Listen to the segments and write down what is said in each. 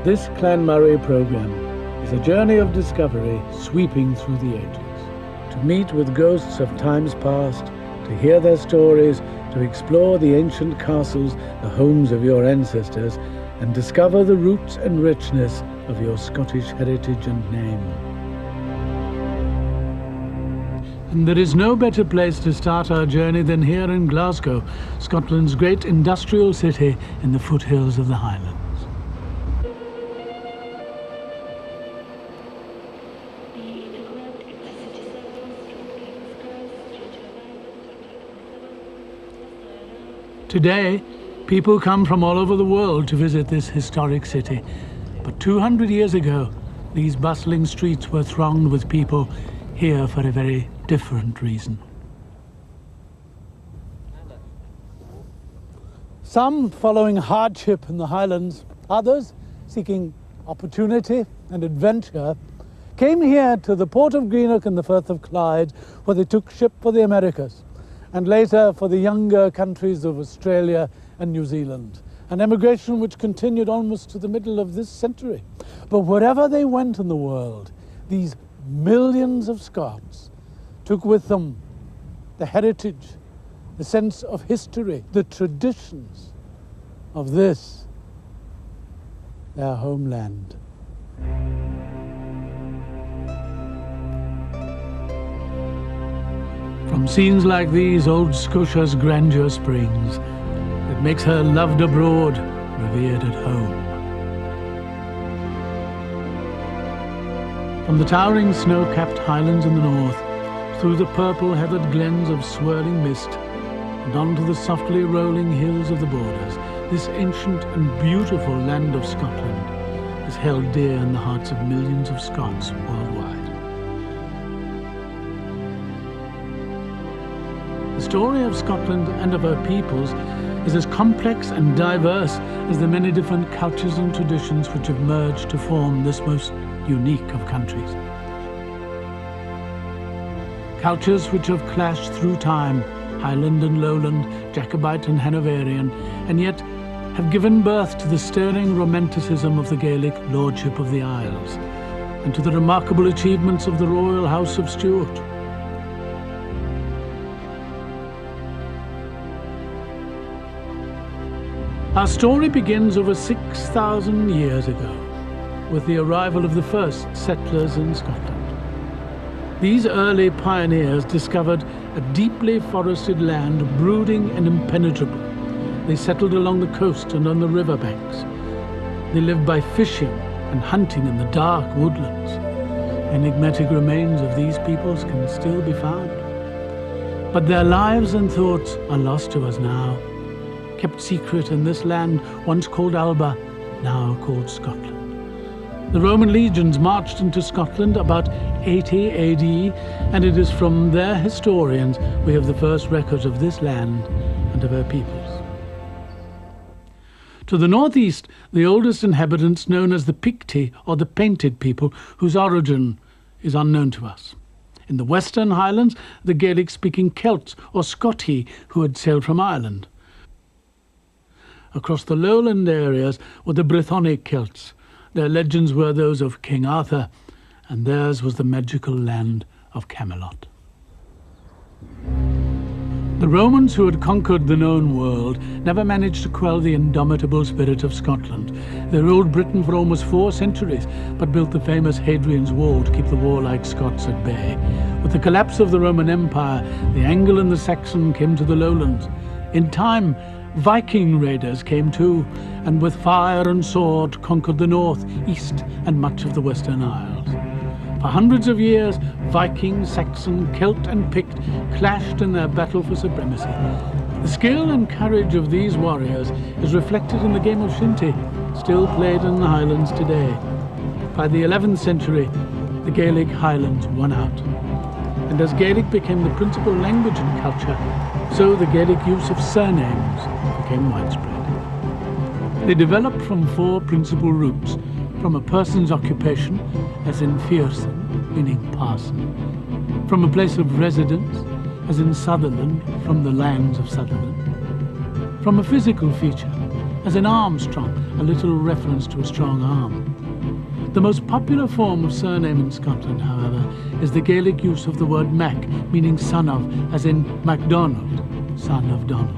This Clan Murray programme is a journey of discovery sweeping through the ages. To meet with ghosts of times past, to hear their stories, to explore the ancient castles, the homes of your ancestors, and discover the roots and richness of your Scottish heritage and name. And there is no better place to start our journey than here in Glasgow, Scotland's great industrial city in the foothills of the Highlands. Today, people come from all over the world to visit this historic city. But 200 years ago, these bustling streets were thronged with people here for a very different reason. Some following hardship in the Highlands, others seeking opportunity and adventure, came here to the port of Greenock in the Firth of Clyde, where they took ship for the Americas, and later for the younger countries of Australia and New Zealand, an emigration which continued almost to the middle of this century. But wherever they went in the world, these millions of Scots took with them the heritage, the sense of history, the traditions of this, their homeland. From scenes like these, old Scotia's grandeur springs. It makes her loved abroad, revered at home. From the towering snow-capped highlands in the north, through the purple heathered glens of swirling mist, and onto the softly rolling hills of the borders, this ancient and beautiful land of Scotland is held dear in the hearts of millions of Scots worldwide. The story of Scotland and of her peoples is as complex and diverse as the many different cultures and traditions which have merged to form this most unique of countries. Cultures which have clashed through time, Highland and Lowland, Jacobite and Hanoverian, and yet have given birth to the stirring romanticism of the Gaelic lordship of the Isles, and to the remarkable achievements of the royal House of Stuart. Our story begins over 6,000 years ago, with the arrival of the first settlers in Scotland. These early pioneers discovered a deeply forested land, brooding and impenetrable. They settled along the coast and on the river banks. They lived by fishing and hunting in the dark woodlands. Enigmatic remains of these peoples can still be found. But their lives and thoughts are lost to us now, kept secret in this land once called Alba, now called Scotland. The Roman legions marched into Scotland about 80 AD, and it is from their historians we have the first records of this land and of her peoples. To the northeast, the oldest inhabitants, known as the Picti, or the Painted People, whose origin is unknown to us. In the western Highlands, the Gaelic-speaking Celts, or Scoti, who had sailed from Ireland. Across the lowland areas were the Brythonic Celts. Their legends were those of King Arthur, and theirs was the magical land of Camelot. The Romans, who had conquered the known world, never managed to quell the indomitable spirit of Scotland. They ruled Britain for almost 4 centuries, but built the famous Hadrian's Wall to keep the warlike Scots at bay. With the collapse of the Roman Empire, the Anglo and the Saxon came to the lowlands. In time, Viking raiders came too, and with fire and sword conquered the north, east, and much of the Western Isles. For hundreds of years, Viking, Saxon, Celt, and Pict clashed in their battle for supremacy. The skill and courage of these warriors is reflected in the game of shinty, still played in the Highlands today. By the 11th century, the Gaelic Highlands won out. And as Gaelic became the principal language and culture, so the Gaelic use of surnames became widespread. They developed from 4 principal roots: from a person's occupation, as in Fearson, meaning parson; from a place of residence, as in Sutherland, from the lands of Sutherland; from a physical feature, as in Armstrong, a literal reference to a strong arm. The most popular form of surname in Scotland, however, is the Gaelic use of the word Mac, meaning son of, as in MacDonald, son of Donald.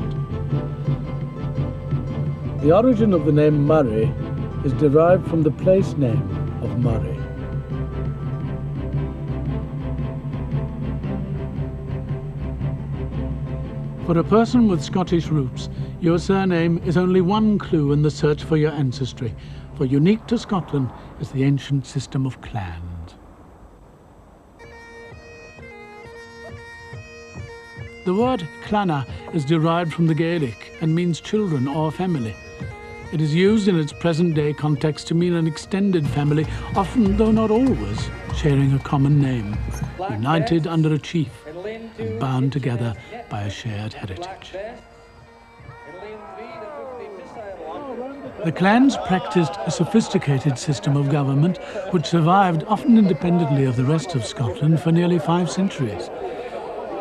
The origin of the name Murray is derived from the place name of Murray. For a person with Scottish roots, your surname is only one clue in the search for your ancestry, for unique to Scotland is the ancient system of clans. The word clana is derived from the Gaelic and means children or family. It is used in its present-day context to mean an extended family, often, though not always, sharing a common name, united under a chief and bound together by a shared heritage. The clans practiced a sophisticated system of government which survived often independently of the rest of Scotland for nearly 5 centuries.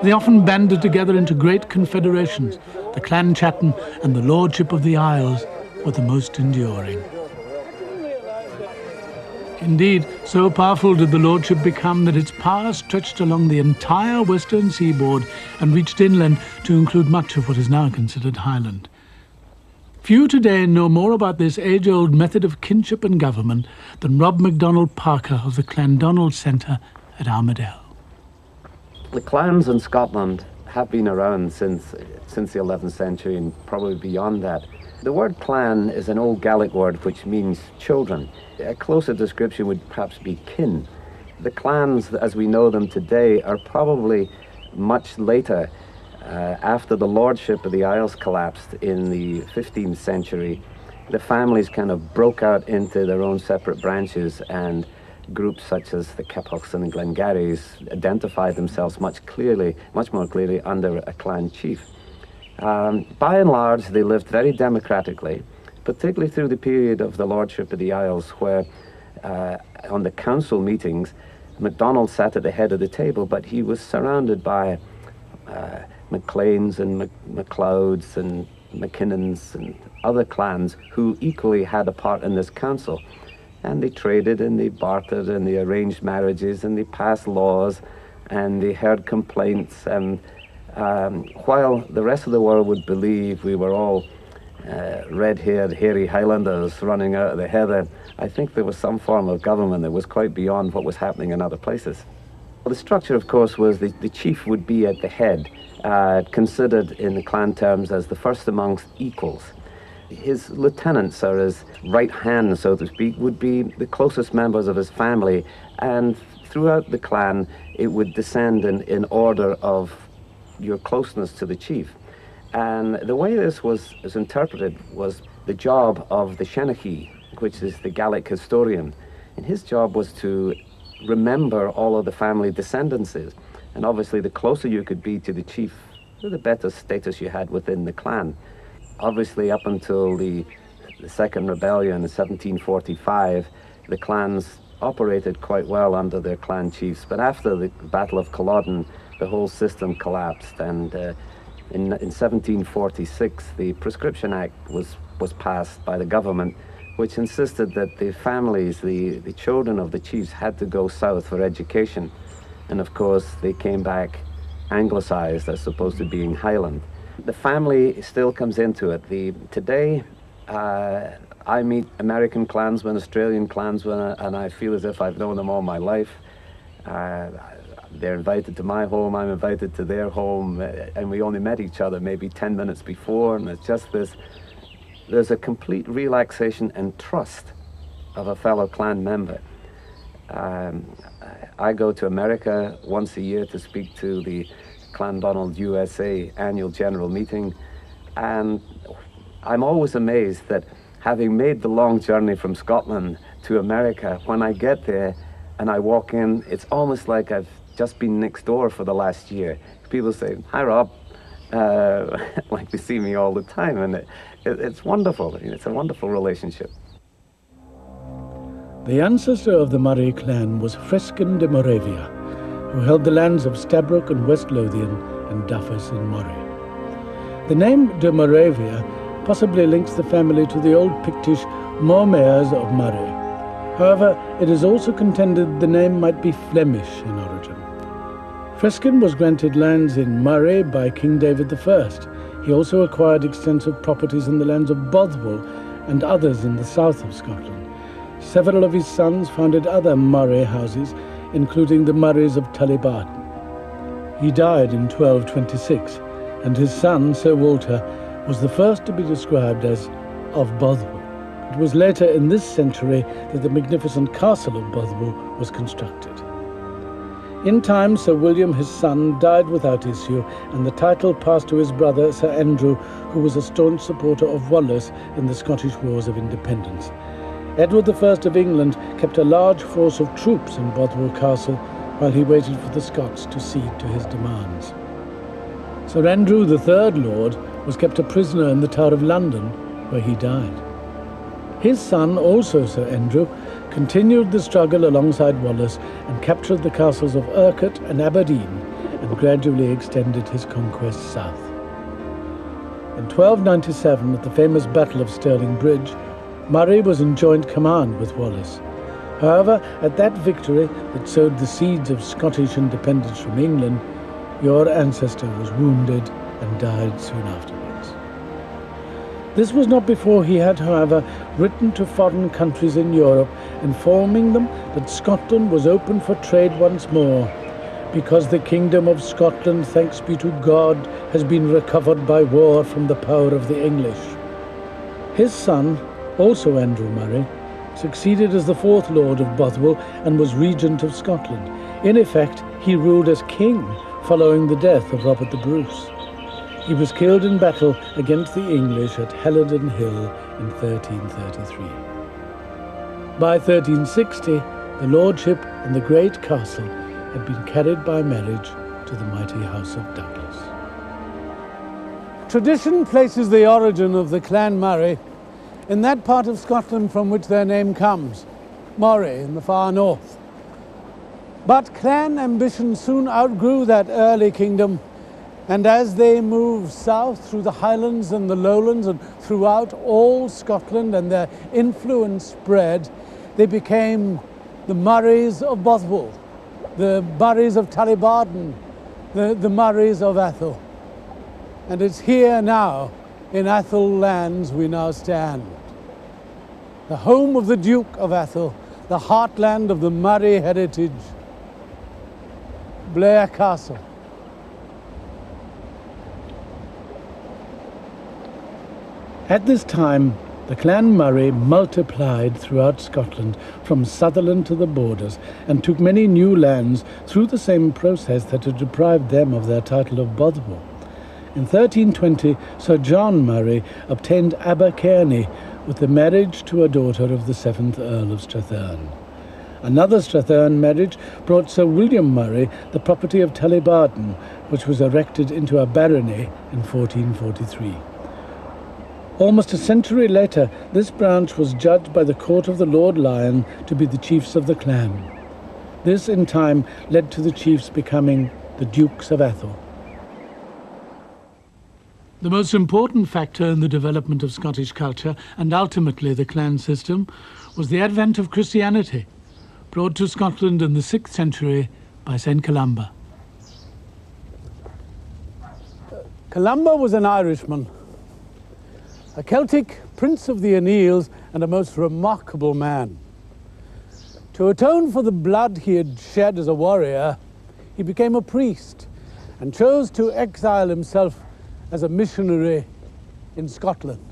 They often banded together into great confederations. The Clan Chattan and the Lordship of the Isles were the most enduring. Indeed, so powerful did the lordship become that its power stretched along the entire western seaboard and reached inland to include much of what is now considered Highland. Few today know more about this age-old method of kinship and government than Rob MacDonald Parker of the Clandonald Centre at Armidale. The clans in Scotland have been around since the 11th century and probably beyond that. The word clan is an old Gaelic word which means children. A closer description would perhaps be kin. The clans as we know them today are probably much later. After the Lordship of the Isles collapsed in the 15th century, the families kind of broke out into their own separate branches, and groups such as the Keppochs and the Glengarrys identified themselves much more clearly under a clan chief. By and large, they lived very democratically, particularly through the period of the Lordship of the Isles, where on the council meetings, MacDonald sat at the head of the table, but he was surrounded by MacLeans and MacLeods and McKinnons and other clans who equally had a part in this council. And they traded and they bartered and they arranged marriages and they passed laws and they heard complaints. And while the rest of the world would believe we were all red-haired, hairy Highlanders running out of the heather, I think there was some form of government that was quite beyond what was happening in other places. Well, the structure, of course, was the chief would be at the head, considered in the clan terms as the first amongst equals. His lieutenants, or his right hand, so to speak, would be the closest members of his family, and throughout the clan it would descend in order of your closeness to the chief. And the way this was interpreted was the job of the Shenachie, which is the Gaelic historian. And his job was to remember all of the family descendancies. And obviously the closer you could be to the chief, the better status you had within the clan. Obviously up until the Second Rebellion in 1745, the clans operated quite well under their clan chiefs. But after the Battle of Culloden, the whole system collapsed, and in 1746 the Prescription Act was passed by the government, which insisted that the families, the children of the chiefs, had to go south for education. And of course they came back anglicized as opposed to being Highland. The family still comes into it. Today I meet American clansmen, Australian clansmen, and I feel as if I've known them all my life. They're invited to my home, I'm invited to their home, and we only met each other maybe 10 minutes before, and it's just there's a complete relaxation and trust of a fellow clan member. I go to America once a year to speak to the Clandonald USA annual general meeting, and I'm always amazed that having made the long journey from Scotland to America, when I get there and I walk in, it's almost like I've just been next door for the last year. People say, "Hi Rob," like they see me all the time, and it's wonderful. It's a wonderful relationship. The ancestor of the Murray clan was Freskin de Moravia, who held the lands of Stabroek and West Lothian and Duffus in Moray. The name de Moravia possibly links the family to the old Pictish more mayors of Moray. However, it is also contended the name might be Flemish in origin. Freskin was granted lands in Moray by King David I. He also acquired extensive properties in the lands of Bothwell and others in the south of Scotland. Several of his sons founded other Moray houses, including the Murrays of Tullibardine. He died in 1226, and his son, Sir Walter, was the first to be described as of Bothwell. It was later in this century that the magnificent castle of Bothwell was constructed. In time, Sir William, his son, died without issue, and the title passed to his brother, Sir Andrew, who was a staunch supporter of Wallace in the Scottish Wars of Independence. Edward I of England kept a large force of troops in Bothwell Castle while he waited for the Scots to cede to his demands. Sir Andrew, the third Lord, was kept a prisoner in the Tower of London, where he died. His son, also Sir Andrew, continued the struggle alongside Wallace and captured the castles of Urquhart and Aberdeen and gradually extended his conquests south. In 1297, at the famous Battle of Stirling Bridge, Murray was in joint command with Wallace. However, at that victory that sowed the seeds of Scottish independence from England, your ancestor was wounded and died soon afterwards. This was not before he had, however, written to foreign countries in Europe, informing them that Scotland was open for trade once more, because the kingdom of Scotland, thanks be to God, has been recovered by war from the power of the English. His son, also Andrew Murray, succeeded as the fourth Lord of Bothwell and was Regent of Scotland. In effect, he ruled as king following the death of Robert the Bruce. He was killed in battle against the English at Helledon Hill in 1333. By 1360, the lordship and the great castle had been carried by marriage to the mighty House of Douglas. Tradition places the origin of the Clan Murray in that part of Scotland from which their name comes, Moray in the far north. But clan ambition soon outgrew that early kingdom, and as they moved south through the Highlands and the Lowlands and throughout all Scotland and their influence spread, they became the Murrays of Bothwell, the Murrays of Tullibardine, the Murrays of Atholl. And it's here now, in Atholl lands, we now stand. The home of the Duke of Atholl, the heartland of the Murray heritage, Blair Castle. At this time, the Clan Murray multiplied throughout Scotland, from Sutherland to the borders, and took many new lands through the same process that had deprived them of their title of Bothwell. In 1320, Sir John Murray obtained Abercairny with the marriage to a daughter of the 7th Earl of Strathearn. Another Strathearn marriage brought Sir William Murray the property of Tullibardine, which was erected into a barony in 1443. Almost a century later, this branch was judged by the court of the Lord Lion to be the chiefs of the clan. This, in time, led to the chiefs becoming the Dukes of Atholl. The most important factor in the development of Scottish culture, and ultimately the clan system, was the advent of Christianity, brought to Scotland in the 6th century by St. Columba. Columba was an Irishman, a Celtic prince of the O'Neills and a most remarkable man. To atone for the blood he had shed as a warrior, he became a priest and chose to exile himself as a missionary in Scotland.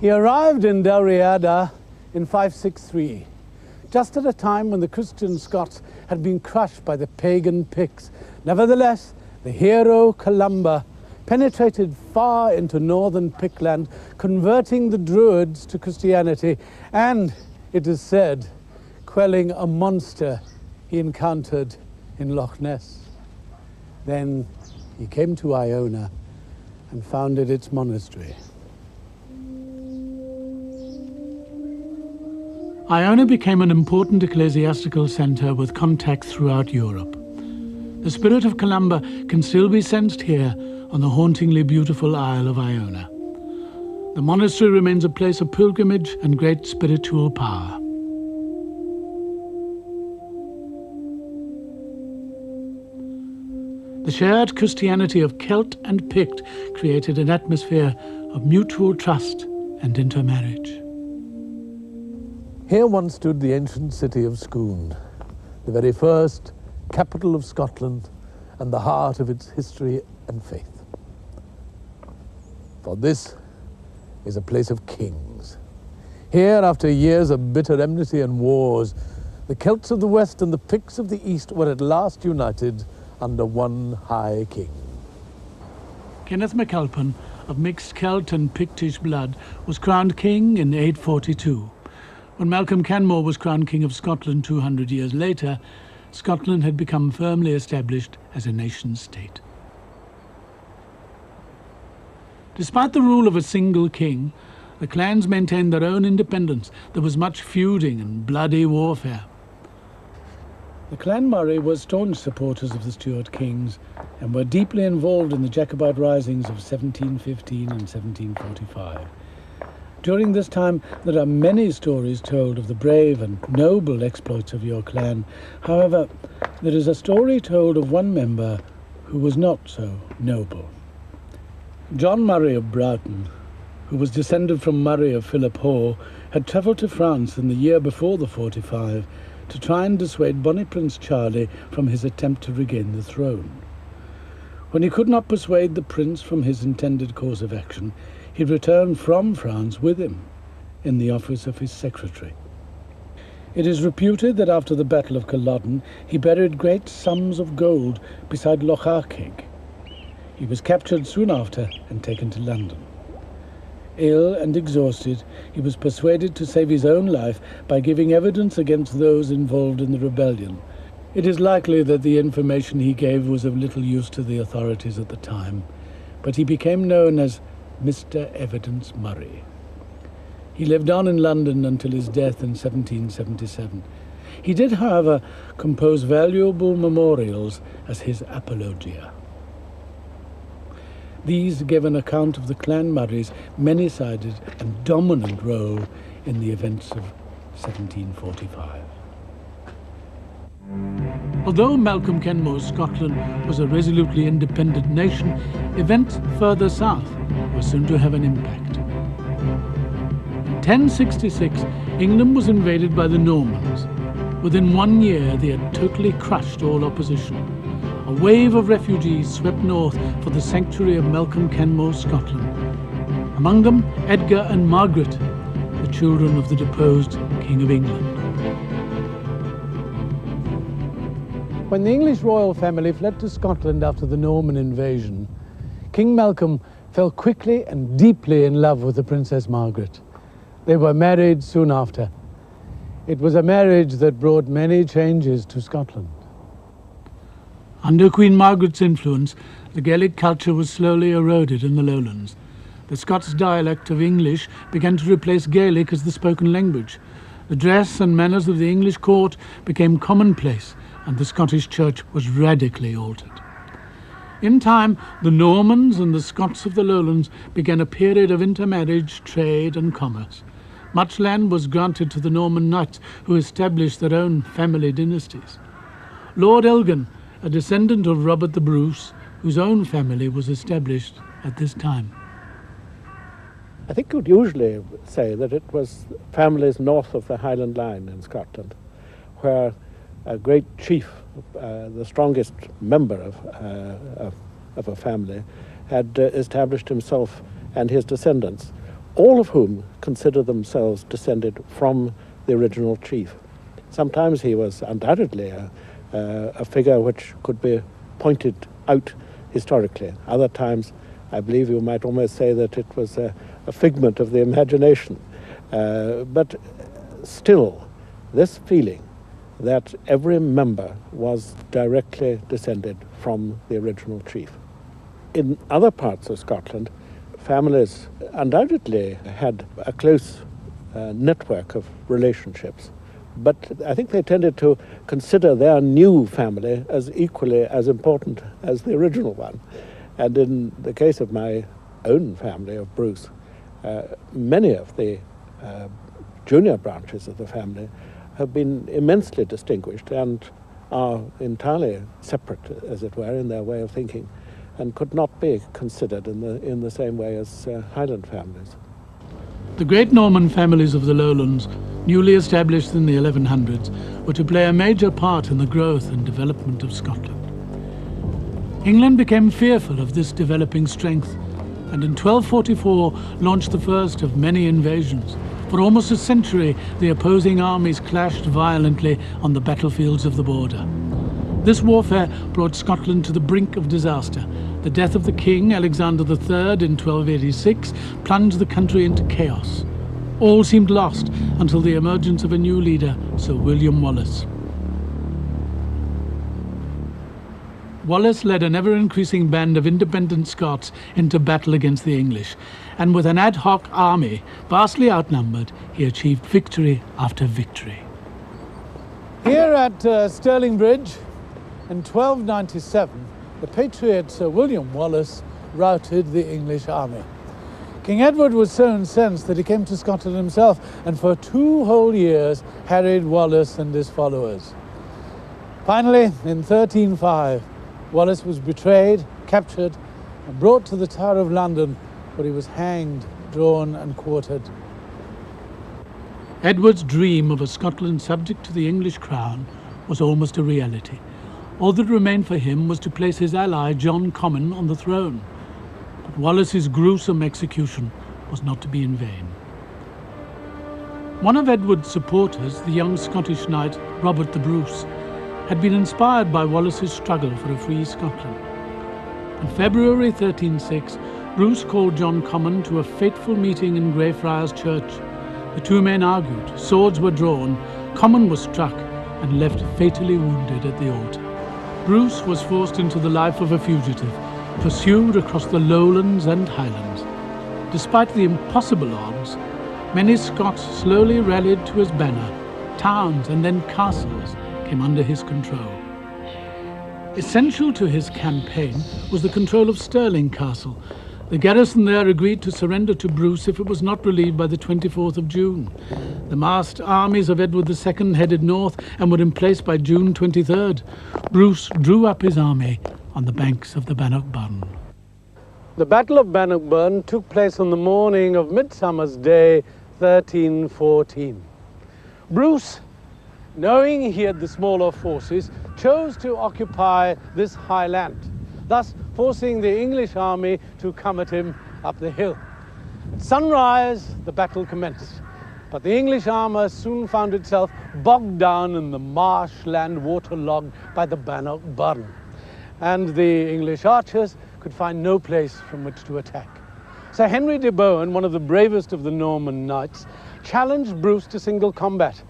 He arrived in Dalriada in 563, just at a time when the Christian Scots had been crushed by the pagan Picts. Nevertheless, the hero Columba penetrated far into northern Pictland, converting the Druids to Christianity, and, it is said, quelling a monster he encountered in Loch Ness. Then he came to Iona and founded its monastery. Iona became an important ecclesiastical centre with contacts throughout Europe. The spirit of Columba can still be sensed here on the hauntingly beautiful Isle of Iona. The monastery remains a place of pilgrimage and great spiritual power. The shared Christianity of Celt and Pict created an atmosphere of mutual trust and intermarriage. Here once stood the ancient city of Scone, the very first capital of Scotland and the heart of its history and faith. For this is a place of kings. Here, after years of bitter enmity and wars, the Celts of the west and the Picts of the east were at last united under one high king. Kenneth MacAlpin, of mixed Celt and Pictish blood, was crowned king in 842. When Malcolm Canmore was crowned king of Scotland 200 years later, Scotland had become firmly established as a nation-state. Despite the rule of a single king, the clans maintained their own independence. There was much feuding and bloody warfare. The Clan Murray were staunch supporters of the Stuart kings and were deeply involved in the Jacobite risings of 1715 and 1745. During this time, there are many stories told of the brave and noble exploits of your clan. However, there is a story told of one member who was not so noble. John Murray of Broughton, who was descended from Murray of Philiphaugh, had travelled to France in the year before the 45 to try and dissuade Bonnie Prince Charlie from his attempt to regain the throne. When he could not persuade the prince from his intended course of action, he returned from France with him in the office of his secretary. It is reputed that after the Battle of Culloden, he buried great sums of gold beside Loch Arkaig. He was captured soon after and taken to London. Ill and exhausted, he was persuaded to save his own life by giving evidence against those involved in the rebellion. It is likely that the information he gave was of little use to the authorities at the time, but he became known as Mr. Evidence Murray. He lived on in London until his death in 1777. He did, however, compose valuable memorials as his apologia. These give an account of the Clan Murray's many-sided and dominant role in the events of 1745. Although Malcolm Canmore's Scotland was a resolutely independent nation, events further south were soon to have an impact. In 1066, England was invaded by the Normans. Within 1 year, they had totally crushed all opposition. A wave of refugees swept north for the sanctuary of Malcolm Canmore's Scotland. Among them, Edgar and Margaret, the children of the deposed King of England. When the English royal family fled to Scotland after the Norman invasion, King Malcolm fell quickly and deeply in love with the Princess Margaret. They were married soon after. It was a marriage that brought many changes to Scotland. Under Queen Margaret's influence, the Gaelic culture was slowly eroded in the lowlands. The Scots dialect of English began to replace Gaelic as the spoken language. The dress and manners of the English court became commonplace, and the Scottish church was radically altered. In time, the Normans and the Scots of the lowlands began a period of intermarriage, trade and commerce. Much land was granted to the Norman knights, who established their own family dynasties. Lord Elgin, a descendant of Robert the Bruce, whose own family was established at this time. I think you would usually say that it was families north of the Highland line in Scotland, where a great chief, the strongest member of a family, had established himself and his descendants, all of whom consider themselves descended from the original chief. Sometimes he was undoubtedly a figure which could be pointed out historically. Other times, I believe you might almost say that it was a figment of the imagination. But still, this feeling that every member was directly descended from the original chief. In other parts of Scotland, families undoubtedly had a close network of relationships But I think they tended to consider their new family as equally as important as the original one. And in the case of my own family, of Bruce, many of the junior branches of the family have been immensely distinguished and are entirely separate, as it were, in their way of thinking, and could not be considered in the same way as Highland families. The great Norman families of the lowlands, newly established in the 1100s, were to play a major part in the growth and development of Scotland. England became fearful of this developing strength, and in 1244 launched the first of many invasions. For almost a century, the opposing armies clashed violently on the battlefields of the border. This warfare brought Scotland to the brink of disaster. The death of the king, Alexander III, in 1286, plunged the country into chaos. All seemed lost until the emergence of a new leader, Sir William Wallace. Wallace led an ever-increasing band of independent Scots into battle against the English, and with an ad hoc army, vastly outnumbered, he achieved victory after victory. Here at Stirling Bridge, in 1297, the patriot Sir William Wallace routed the English army. King Edward was so incensed that he came to Scotland himself, and for 2 whole years harried Wallace and his followers. Finally, in 1305, Wallace was betrayed, captured, and brought to the Tower of London, where he was hanged, drawn, and quartered. Edward's dream of a Scotland subject to the English crown was almost a reality. All that remained for him was to place his ally John Comyn on the throne. But Wallace's gruesome execution was not to be in vain. One of Edward's supporters, the young Scottish knight Robert the Bruce, had been inspired by Wallace's struggle for a free Scotland. In February 1306, Bruce called John Comyn to a fateful meeting in Greyfriars Church. The two men argued, swords were drawn, Comyn was struck and left fatally wounded at the altar. Bruce was forced into the life of a fugitive, pursued across the lowlands and highlands. Despite the impossible odds, many Scots slowly rallied to his banner. Towns and then castles came under his control. Essential to his campaign was the control of Stirling Castle. The garrison there agreed to surrender to Bruce if it was not relieved by the 24th of June. The massed armies of Edward II headed north and were in place by June 23rd. Bruce drew up his army on the banks of the Bannockburn. The Battle of Bannockburn took place on the morning of Midsummer's Day, 1314. Bruce, knowing he had the smaller forces, chose to occupy this high land, thus forcing the English army to come at him up the hill. At sunrise, the battle commenced, but the English armour soon found itself bogged down in the marshland waterlogged by the Bannockburn, and the English archers could find no place from which to attack. Sir Henry de Bohun, one of the bravest of the Norman knights, challenged Bruce to single combat.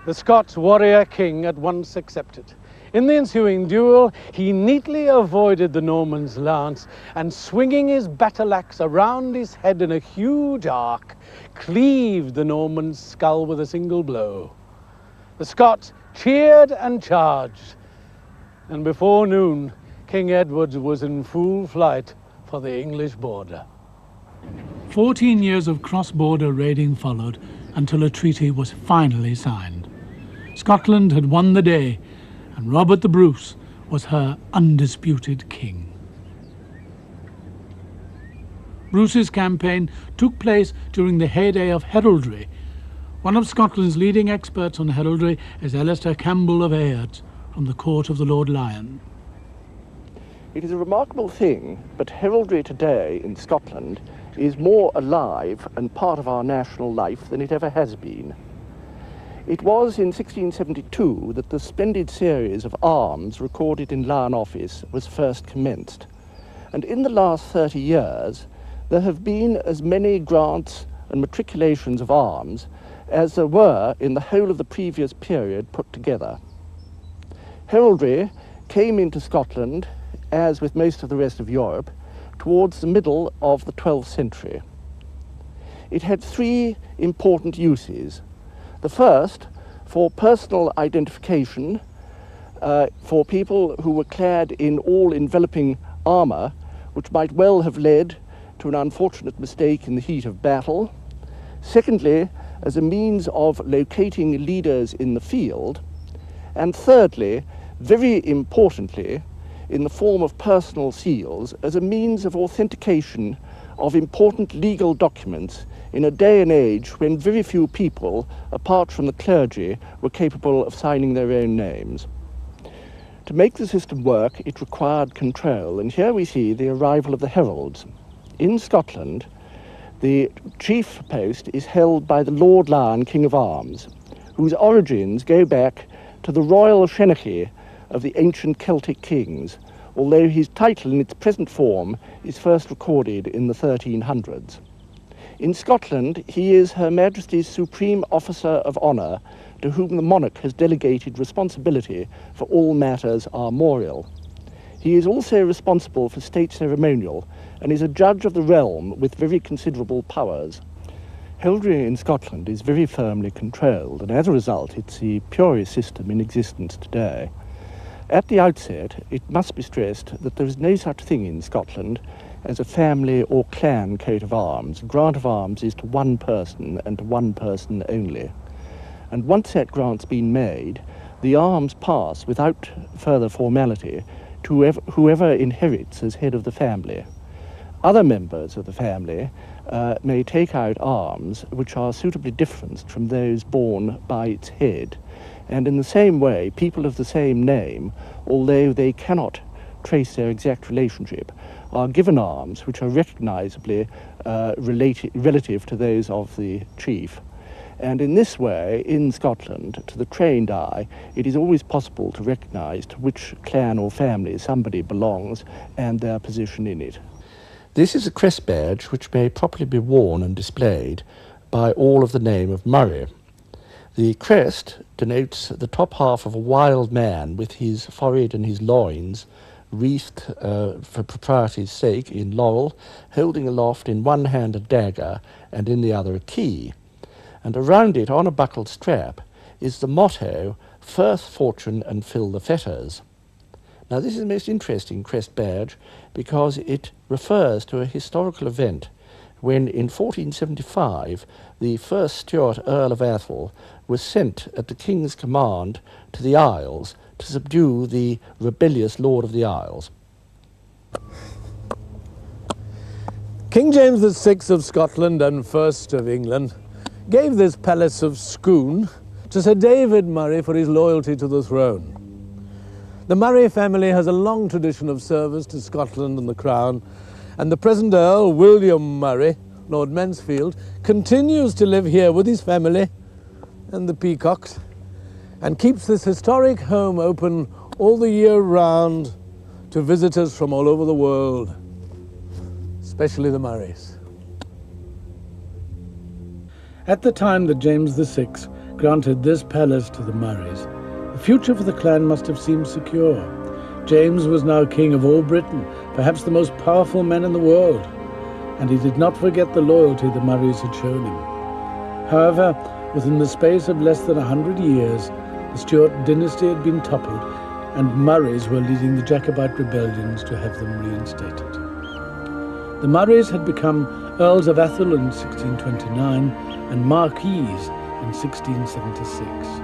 The Scots warrior king at once accepted. In the ensuing duel, he neatly avoided the Norman's lance and, swinging his battle-axe around his head in a huge arc, cleaved the Norman's skull with a single blow. The Scots cheered and charged, and before noon, King Edward was in full flight for the English border. 14 years of cross-border raiding followed until a treaty was finally signed. Scotland had won the day, and Robert the Bruce was her undisputed king. Bruce's campaign took place during the heyday of heraldry. One of Scotland's leading experts on heraldry is Alistair Campbell of Aird, from the court of the Lord Lion. It is a remarkable thing, but heraldry today in Scotland is more alive and part of our national life than it ever has been. It was in 1672 that the splendid series of arms recorded in Lion Office was first commenced. And in the last 30 years, there have been as many grants and matriculations of arms as there were in the whole of the previous period put together. Heraldry came into Scotland, as with most of the rest of Europe, towards the middle of the 12th century. It had three important uses. The first for personal identification, for people who were clad in all-enveloping armour, which might well have led to an unfortunate mistake in the heat of battle. Secondly, as a means of locating leaders in the field. And thirdly, very importantly, in the form of personal seals as a means of authentication of important legal documents in a day and age when very few people, apart from the clergy, were capable of signing their own names. To make the system work, it required control, and here we see the arrival of the heralds. In Scotland, the chief post is held by the Lord Lion, King of Arms, whose origins go back to the royal shenachie of the ancient Celtic kings, although his title in its present form is first recorded in the 1300s. In Scotland, he is Her Majesty's Supreme Officer of Honour, to whom the monarch has delegated responsibility for all matters armorial. He is also responsible for state ceremonial and is a judge of the realm with very considerable powers. Heraldry in Scotland is very firmly controlled, and as a result it's the purest system in existence today. At the outset, it must be stressed that there is no such thing in Scotland as a family or clan coat of arms. A grant of arms is to one person and to one person only. And once that grant's been made, the arms pass without further formality to whoever inherits as head of the family. Other members of the family may take out arms which are suitably different from those borne by its head. And in the same way, people of the same name, although they cannot trace their exact relationship, are given arms which are recognisably relative to those of the chief. And in this way, in Scotland, to the trained eye, it is always possible to recognise to which clan or family somebody belongs and their position in it. This is a crest badge which may properly be worn and displayed by all of the name of Murray. The crest denotes the top half of a wild man with his forehead and his loins wreathed for propriety's sake in laurel, holding aloft in one hand a dagger and in the other a key. And around it, on a buckled strap, is the motto, "Firth fortune and fill the fetters." Now this is a most interesting crest badge because it refers to a historical event when in 1475 the first Stuart Earl of Athol was sent at the King's command to the Isles to subdue the rebellious Lord of the Isles. King James VI of Scotland and first of England gave this palace of Scone to Sir David Murray for his loyalty to the throne. The Murray family has a long tradition of service to Scotland and the Crown, and the present Earl, William Murray, Lord Mansfield, continues to live here with his family and the peacocks, and keeps this historic home open all the year round to visitors from all over the world, especially the Murrays. At the time that James VI granted this palace to the Murrays, the future for the clan must have seemed secure. James was now king of all Britain, perhaps the most powerful man in the world, and he did not forget the loyalty the Murrays had shown him. However, within the space of less than 100 years, the Stuart dynasty had been toppled, and Murrays were leading the Jacobite rebellions to have them reinstated. The Murrays had become Earls of Athol in 1629 and Marquises in 1676.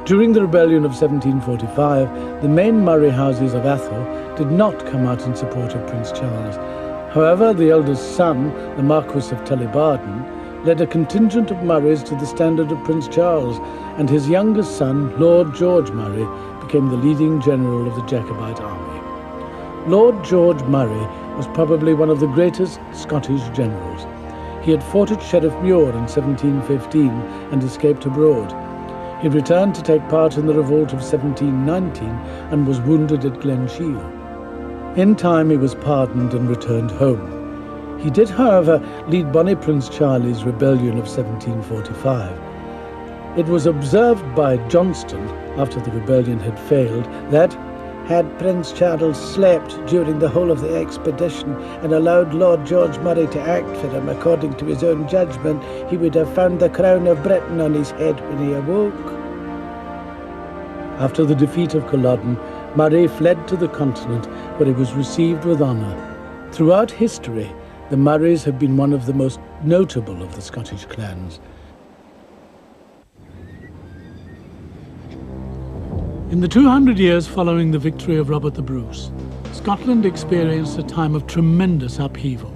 During the rebellion of 1745, the main Murray houses of Athol did not come out in support of Prince Charles. However, the eldest son, the Marquis of Tullibardine, led a contingent of Murrays to the standard of Prince Charles, and his youngest son, Lord George Murray, became the leading general of the Jacobite army. Lord George Murray was probably one of the greatest Scottish generals. He had fought at Sheriff Muir in 1715 and escaped abroad. He returned to take part in the revolt of 1719 and was wounded at Glenshiel. In time he was pardoned and returned home. He did, however, lead Bonnie Prince Charlie's rebellion of 1745. It was observed by Johnston, after the rebellion had failed, that Had Prince Charles slept during the whole of the expedition and allowed Lord George Murray to act for him according to his own judgment, he would have found the crown of Britain on his head when he awoke. After the defeat of Culloden, Murray fled to the continent, where he was received with honour. Throughout history, the Murrays have been one of the most notable of the Scottish clans. In the 200 years following the victory of Robert the Bruce, Scotland experienced a time of tremendous upheaval.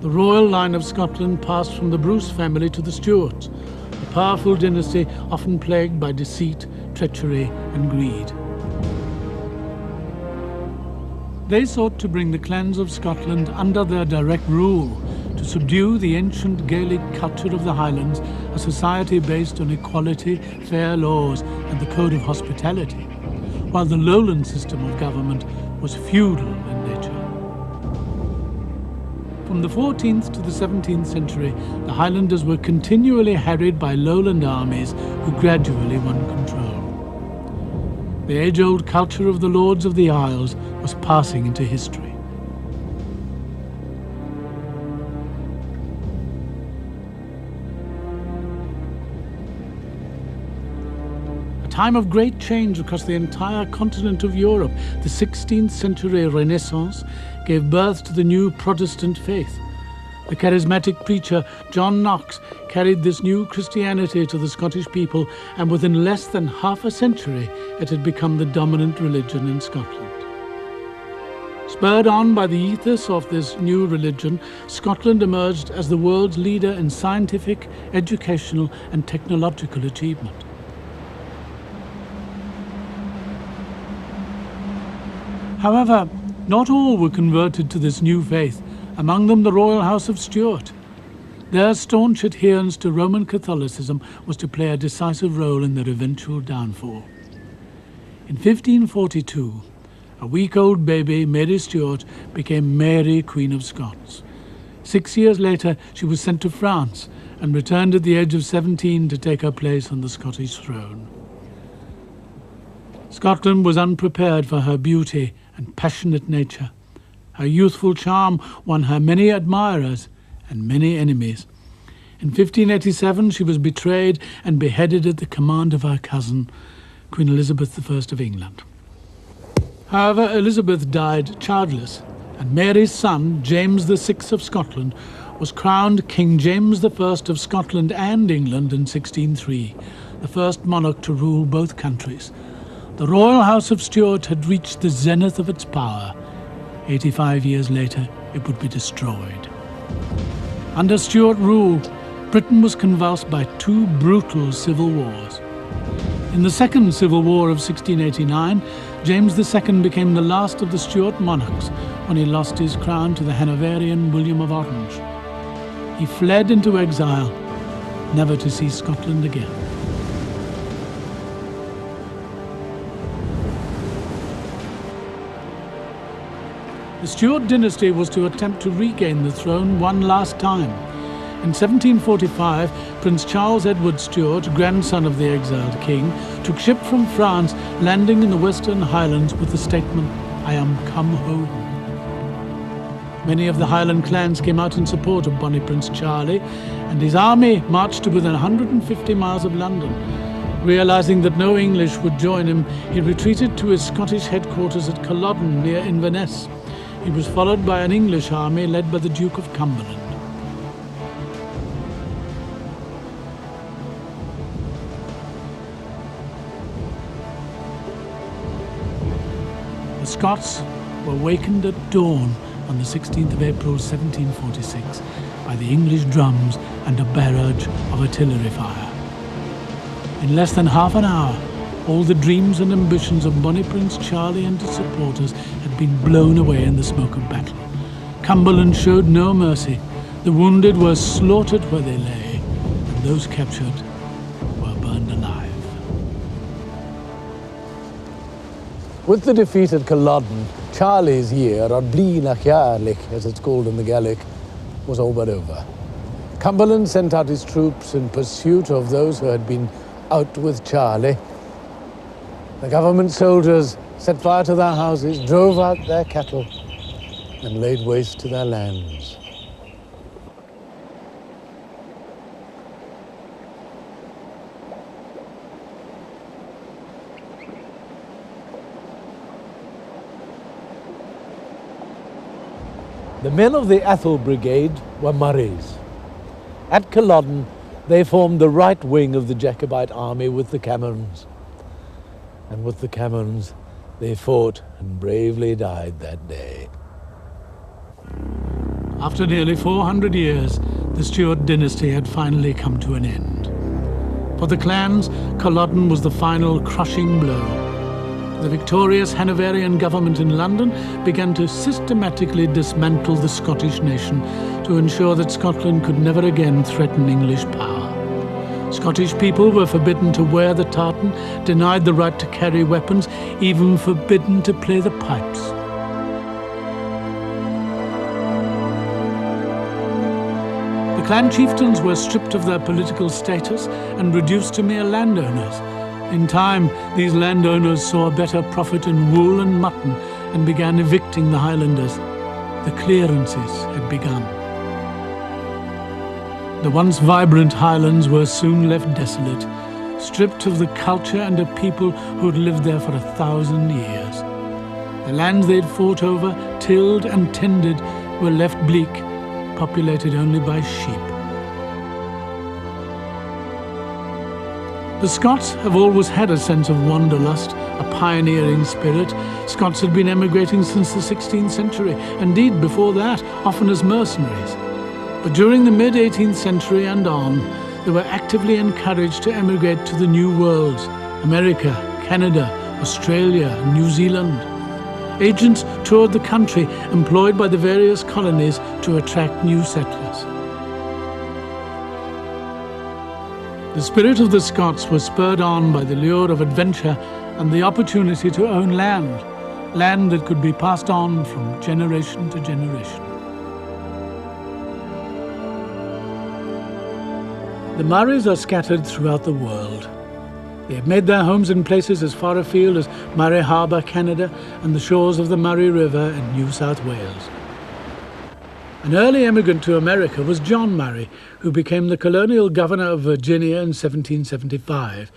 The royal line of Scotland passed from the Bruce family to the Stuarts, a powerful dynasty often plagued by deceit, treachery, and greed. They sought to bring the clans of Scotland under their direct rule, to subdue the ancient Gaelic culture of the Highlands, a society based on equality, fair laws, and the code of hospitality, while the lowland system of government was feudal in nature. From the 14th to the 17th century, the Highlanders were continually harried by lowland armies who gradually won control. The age-old culture of the Lords of the Isles was passing into history. A time of great change across the entire continent of Europe, the 16th century Renaissance gave birth to the new Protestant faith. The charismatic preacher John Knox carried this new Christianity to the Scottish people, and within less than half a century it had become the dominant religion in Scotland. Spurred on by the ethos of this new religion, Scotland emerged as the world's leader in scientific, educational, and technological achievement. However, not all were converted to this new faith, among them the royal house of Stuart. Their staunch adherence to Roman Catholicism was to play a decisive role in their eventual downfall. In 1542, a week-old baby, Mary Stuart, became Mary, Queen of Scots. 6 years later, she was sent to France and returned at the age of 17 to take her place on the Scottish throne. Scotland was unprepared for her beauty and passionate nature. Her youthful charm won her many admirers and many enemies. In 1587, she was betrayed and beheaded at the command of her cousin, Queen Elizabeth I of England. However, Elizabeth died childless, and Mary's son, James VI of Scotland, was crowned King James I of Scotland and England in 1603, the first monarch to rule both countries. The royal house of Stuart had reached the zenith of its power. 85 years later, it would be destroyed. Under Stuart rule, Britain was convulsed by two brutal civil wars. In the Second Civil War of 1689, James II became the last of the Stuart monarchs when he lost his crown to the Hanoverian William of Orange. He fled into exile, never to see Scotland again. The Stuart dynasty was to attempt to regain the throne one last time. In 1745, Prince Charles Edward Stuart, grandson of the exiled king, took ship from France, landing in the Western Highlands with the statement, "I am come home." Many of the Highland clans came out in support of Bonnie Prince Charlie, and his army marched to within 150 miles of London. Realizing that no English would join him, he retreated to his Scottish headquarters at Culloden near Inverness. He was followed by an English army led by the Duke of Cumberland. The Scots were wakened at dawn on the 16th of April 1746 by the English drums and a barrage of artillery fire. In less than half an hour, all the dreams and ambitions of Bonnie Prince Charlie and his supporters had been blown away in the smoke of battle. Cumberland showed no mercy. The wounded were slaughtered where they lay, and those captured were burned alive. With the defeat at Culloden, Charlie's year, or Blina Charlich, as it's called in the Gaelic, was all but over. Cumberland sent out his troops in pursuit of those who had been out with Charlie. The government soldiers set fire to their houses, drove out their cattle, and laid waste to their lands. The men of the Athol Brigade were Murrays. At Culloden, they formed the right wing of the Jacobite army with the Camerons. And with the Camerons, they fought and bravely died that day. After nearly 400 years, the Stuart dynasty had finally come to an end. For the clans, Culloden was the final crushing blow. The victorious Hanoverian government in London began to systematically dismantle the Scottish nation to ensure that Scotland could never again threaten English power. Scottish people were forbidden to wear the tartan, denied the right to carry weapons, even forbidden to play the pipes. The clan chieftains were stripped of their political status and reduced to mere landowners. In time, these landowners saw a better profit in wool and mutton and began evicting the Highlanders. The clearances had begun. The once vibrant Highlands were soon left desolate, stripped of the culture and a people who had lived there for 1,000 years. The lands they'd fought over, tilled and tended, were left bleak, populated only by sheep. The Scots have always had a sense of wanderlust, a pioneering spirit. Scots had been emigrating since the 16th century, indeed before that, often as mercenaries. But during the mid-18th century and on, they were actively encouraged to emigrate to the new worlds, America, Canada, Australia, and New Zealand. Agents toured the country, employed by the various colonies to attract new settlers. The spirit of the Scots was spurred on by the lure of adventure and the opportunity to own land that could be passed on from generation to generation. The Murrays are scattered throughout the world. They have made their homes in places as far afield as Murray Harbour, Canada, and the shores of the Murray River in New South Wales. An early emigrant to America was John Murray, who became the colonial governor of Virginia in 1775.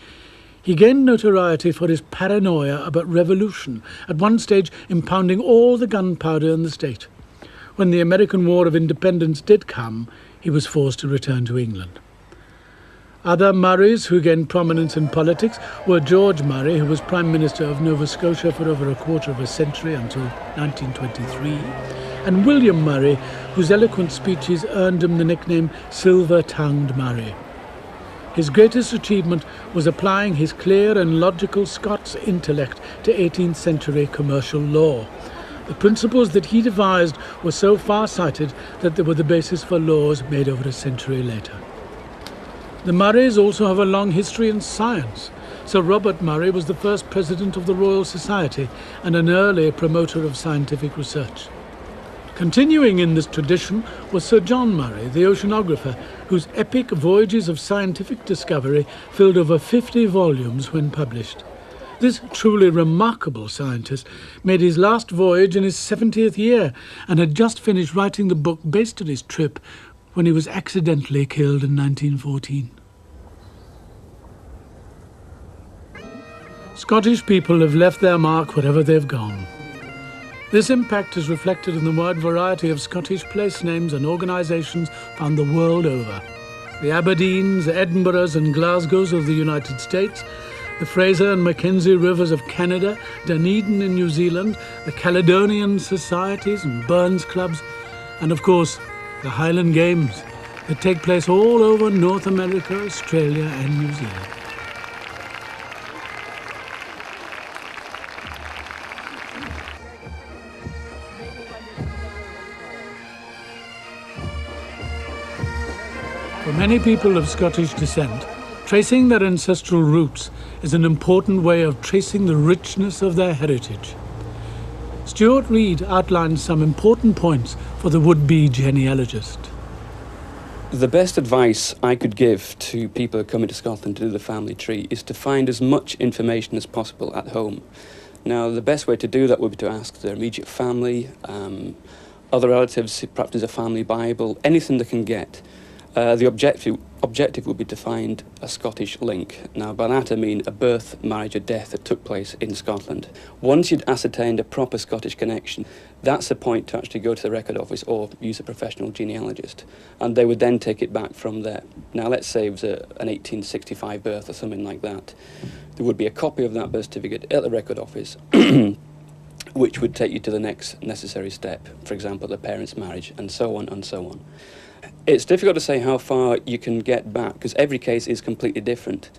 He gained notoriety for his paranoia about revolution, at one stage impounding all the gunpowder in the state. When the American War of Independence did come, he was forced to return to England. Other Murrays who gained prominence in politics were George Murray, who was Prime Minister of Nova Scotia for over a quarter of a century until 1923, and William Murray, whose eloquent speeches earned him the nickname Silver-Tongued Murray. His greatest achievement was applying his clear and logical Scots intellect to 18th century commercial law. The principles that he devised were so far-sighted that they were the basis for laws made over a century later. The Murrays also have a long history in science. Sir Robert Murray was the first president of the Royal Society and an early promoter of scientific research. Continuing in this tradition was Sir John Murray, the oceanographer, whose epic voyages of scientific discovery filled over 50 volumes when published. This truly remarkable scientist made his last voyage in his 70th year and had just finished writing the book based on his trip when he was accidentally killed in 1914. Scottish people have left their mark wherever they've gone. This impact is reflected in the wide variety of Scottish place names and organisations found the world over. The Aberdeens, Edinburghs and Glasgows of the United States, the Fraser and Mackenzie Rivers of Canada, Dunedin in New Zealand, the Caledonian Societies and Burns Clubs, and of course, the Highland Games that take place all over North America, Australia and New Zealand. For many people of Scottish descent, tracing their ancestral roots is an important way of tracing the richness of their heritage. Stuart Reid outlines some important points for the would-be genealogist. The best advice I could give to people coming to Scotland to do the family tree is to find as much information as possible at home. Now, the best way to do that would be to ask their immediate family, other relatives, perhaps there's a family Bible, anything they can get. The objective would be to find a Scottish link. Now, by that I mean a birth, marriage, or death that took place in Scotland. Once you'd ascertained a proper Scottish connection, that's the point to actually go to the record office or use a professional genealogist, and they would then take it back from there. Now, let's say it was an 1865 birth or something like that. There would be a copy of that birth certificate at the record office, which would take you to the next necessary step, for example, the parents' marriage, and so on and so on. It's difficult to say how far you can get back, because every case is completely different.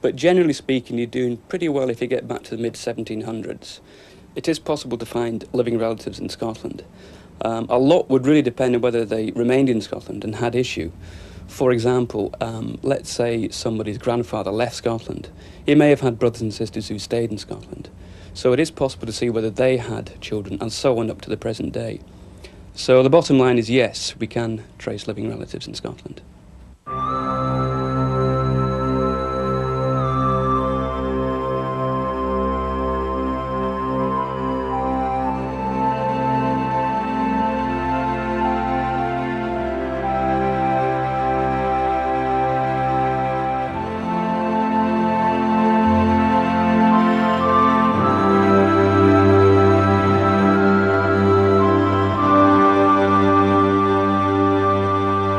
But generally speaking, you're doing pretty well if you get back to the mid-1700s. It is possible to find living relatives in Scotland. A lot would really depend on whether they remained in Scotland and had issue. For example, let's say somebody's grandfather left Scotland. He may have had brothers and sisters who stayed in Scotland. So it is possible to see whether they had children, and so on up to the present day. So the bottom line is yes, we can trace living relatives in Scotland.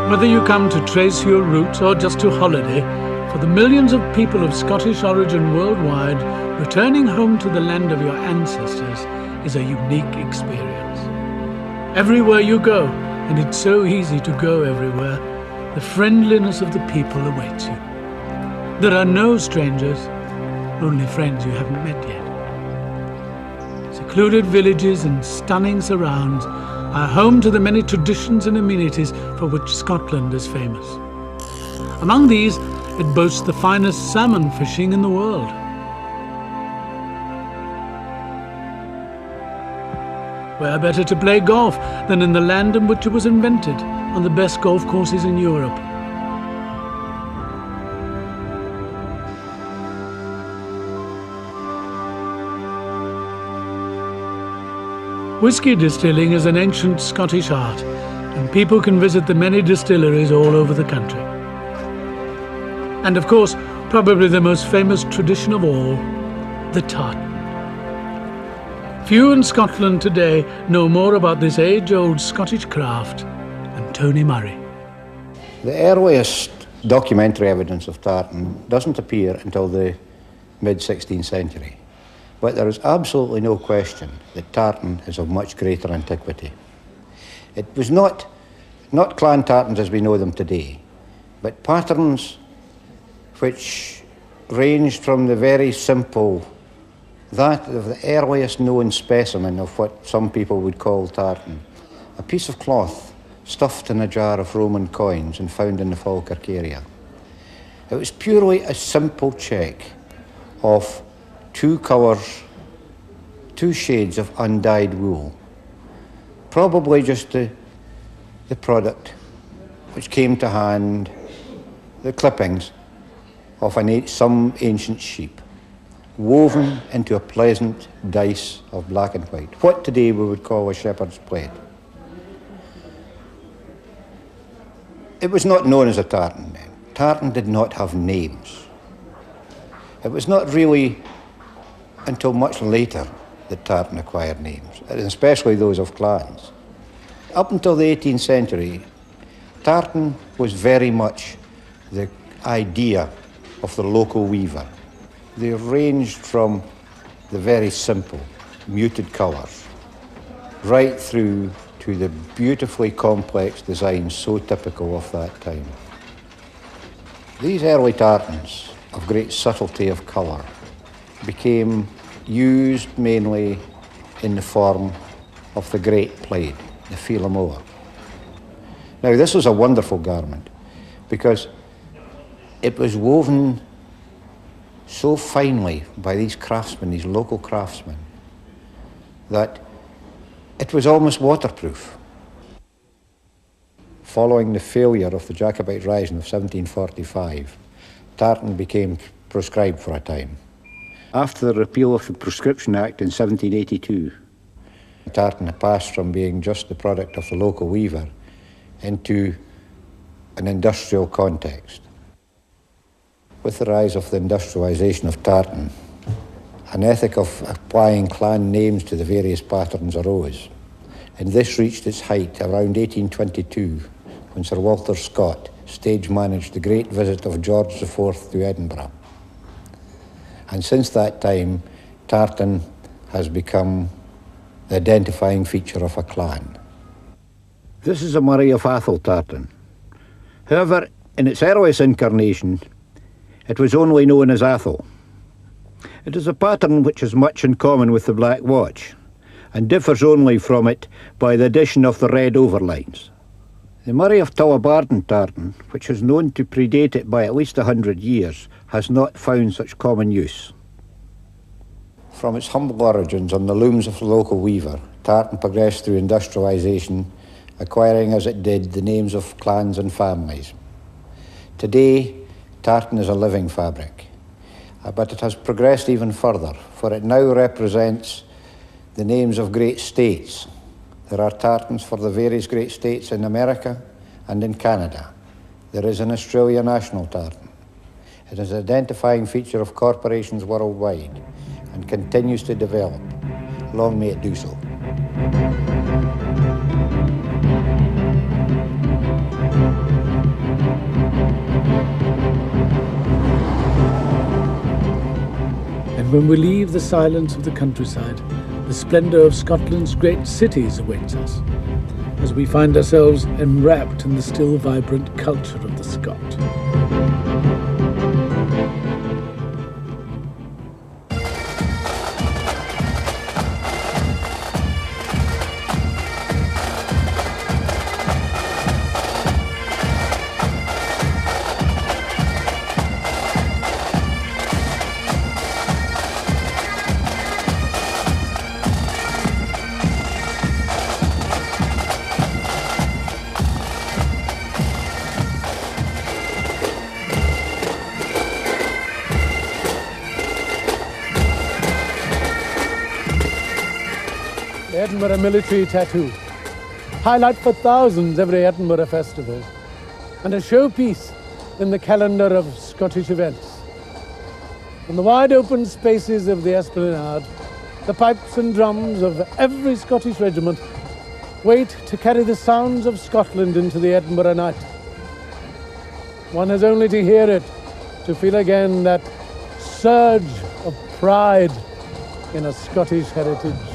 Whether you come to trace your roots or just to holiday, for the millions of people of Scottish origin worldwide, returning home to the land of your ancestors is a unique experience. Everywhere you go, and it's so easy to go everywhere, the friendliness of the people awaits you. There are no strangers, only friends you haven't met yet. Secluded villages and stunning surrounds are home to the many traditions and amenities for which Scotland is famous. Among these, it boasts the finest salmon fishing in the world. Where better to play golf than in the land in which it was invented, on the best golf courses in Europe? Whisky distilling is an ancient Scottish art, and people can visit the many distilleries all over the country. And of course, probably the most famous tradition of all, the tartan. Few in Scotland today know more about this age-old Scottish craft than Tony Murray. The earliest documentary evidence of tartan doesn't appear until the mid-16th century. But there is absolutely no question that tartan is of much greater antiquity. It was not clan tartans as we know them today, but patterns which ranged from the very simple, that of the earliest known specimen of what some people would call tartan, a piece of cloth stuffed in a jar of Roman coins and found in the Falkirk area. It was purely a simple check of two colours, two shades of undyed wool, probably just the product which came to hand, the clippings of some ancient sheep, woven into a pleasant dice of black and white, what today we would call a shepherd's plaid. It was not known as a tartan then. Tartan did not have names. It was not really until much later that tartan acquired names, and especially those of clans. Up until the 18th century, tartan was very much the idea of the local weaver. They ranged from the very simple, muted colours, right through to the beautifully complex designs so typical of that time. These early tartans, of great subtlety of colour, became used mainly in the form of the great plaid, the fila moa. Now, this was a wonderful garment because it was woven so finely by these craftsmen, these local craftsmen, that it was almost waterproof. Following the failure of the Jacobite Rising of 1745, tartan became proscribed for a time. After the repeal of the Proscription Act in 1782, tartan had passed from being just the product of the local weaver into an industrial context. With the rise of the industrialisation of tartan, an ethic of applying clan names to the various patterns arose, and this reached its height around 1822 when Sir Walter Scott stage managed the great visit of George IV to Edinburgh. And since that time, tartan has become the identifying feature of a clan. This is a Murray of Athol tartan. However, in its earliest incarnation, it was only known as Athol. It is a pattern which has much in common with the Black Watch, and differs only from it by the addition of the red overlines. The Murray of Tullibardine tartan, which is known to predate it by at least 100 years, has not found such common use. From its humble origins on the looms of the local weaver, tartan progressed through industrialisation, acquiring as it did the names of clans and families. Today, tartan is a living fabric, but it has progressed even further, for it now represents the names of great states. There are tartans for the various great states in America and in Canada. There is an Australia national tartan. It is an identifying feature of corporations worldwide and continues to develop. Long may it do so. And when we leave the silence of the countryside, the splendour of Scotland's great cities awaits us, as we find ourselves enwrapped in the still vibrant culture of the Scot. The Edinburgh military tattoo, highlight for thousands every Edinburgh festival, and a showpiece in the calendar of Scottish events. In the wide open spaces of the Esplanade, the pipes and drums of every Scottish regiment wait to carry the sounds of Scotland into the Edinburgh night. One has only to hear it to feel again that surge of pride in a Scottish heritage.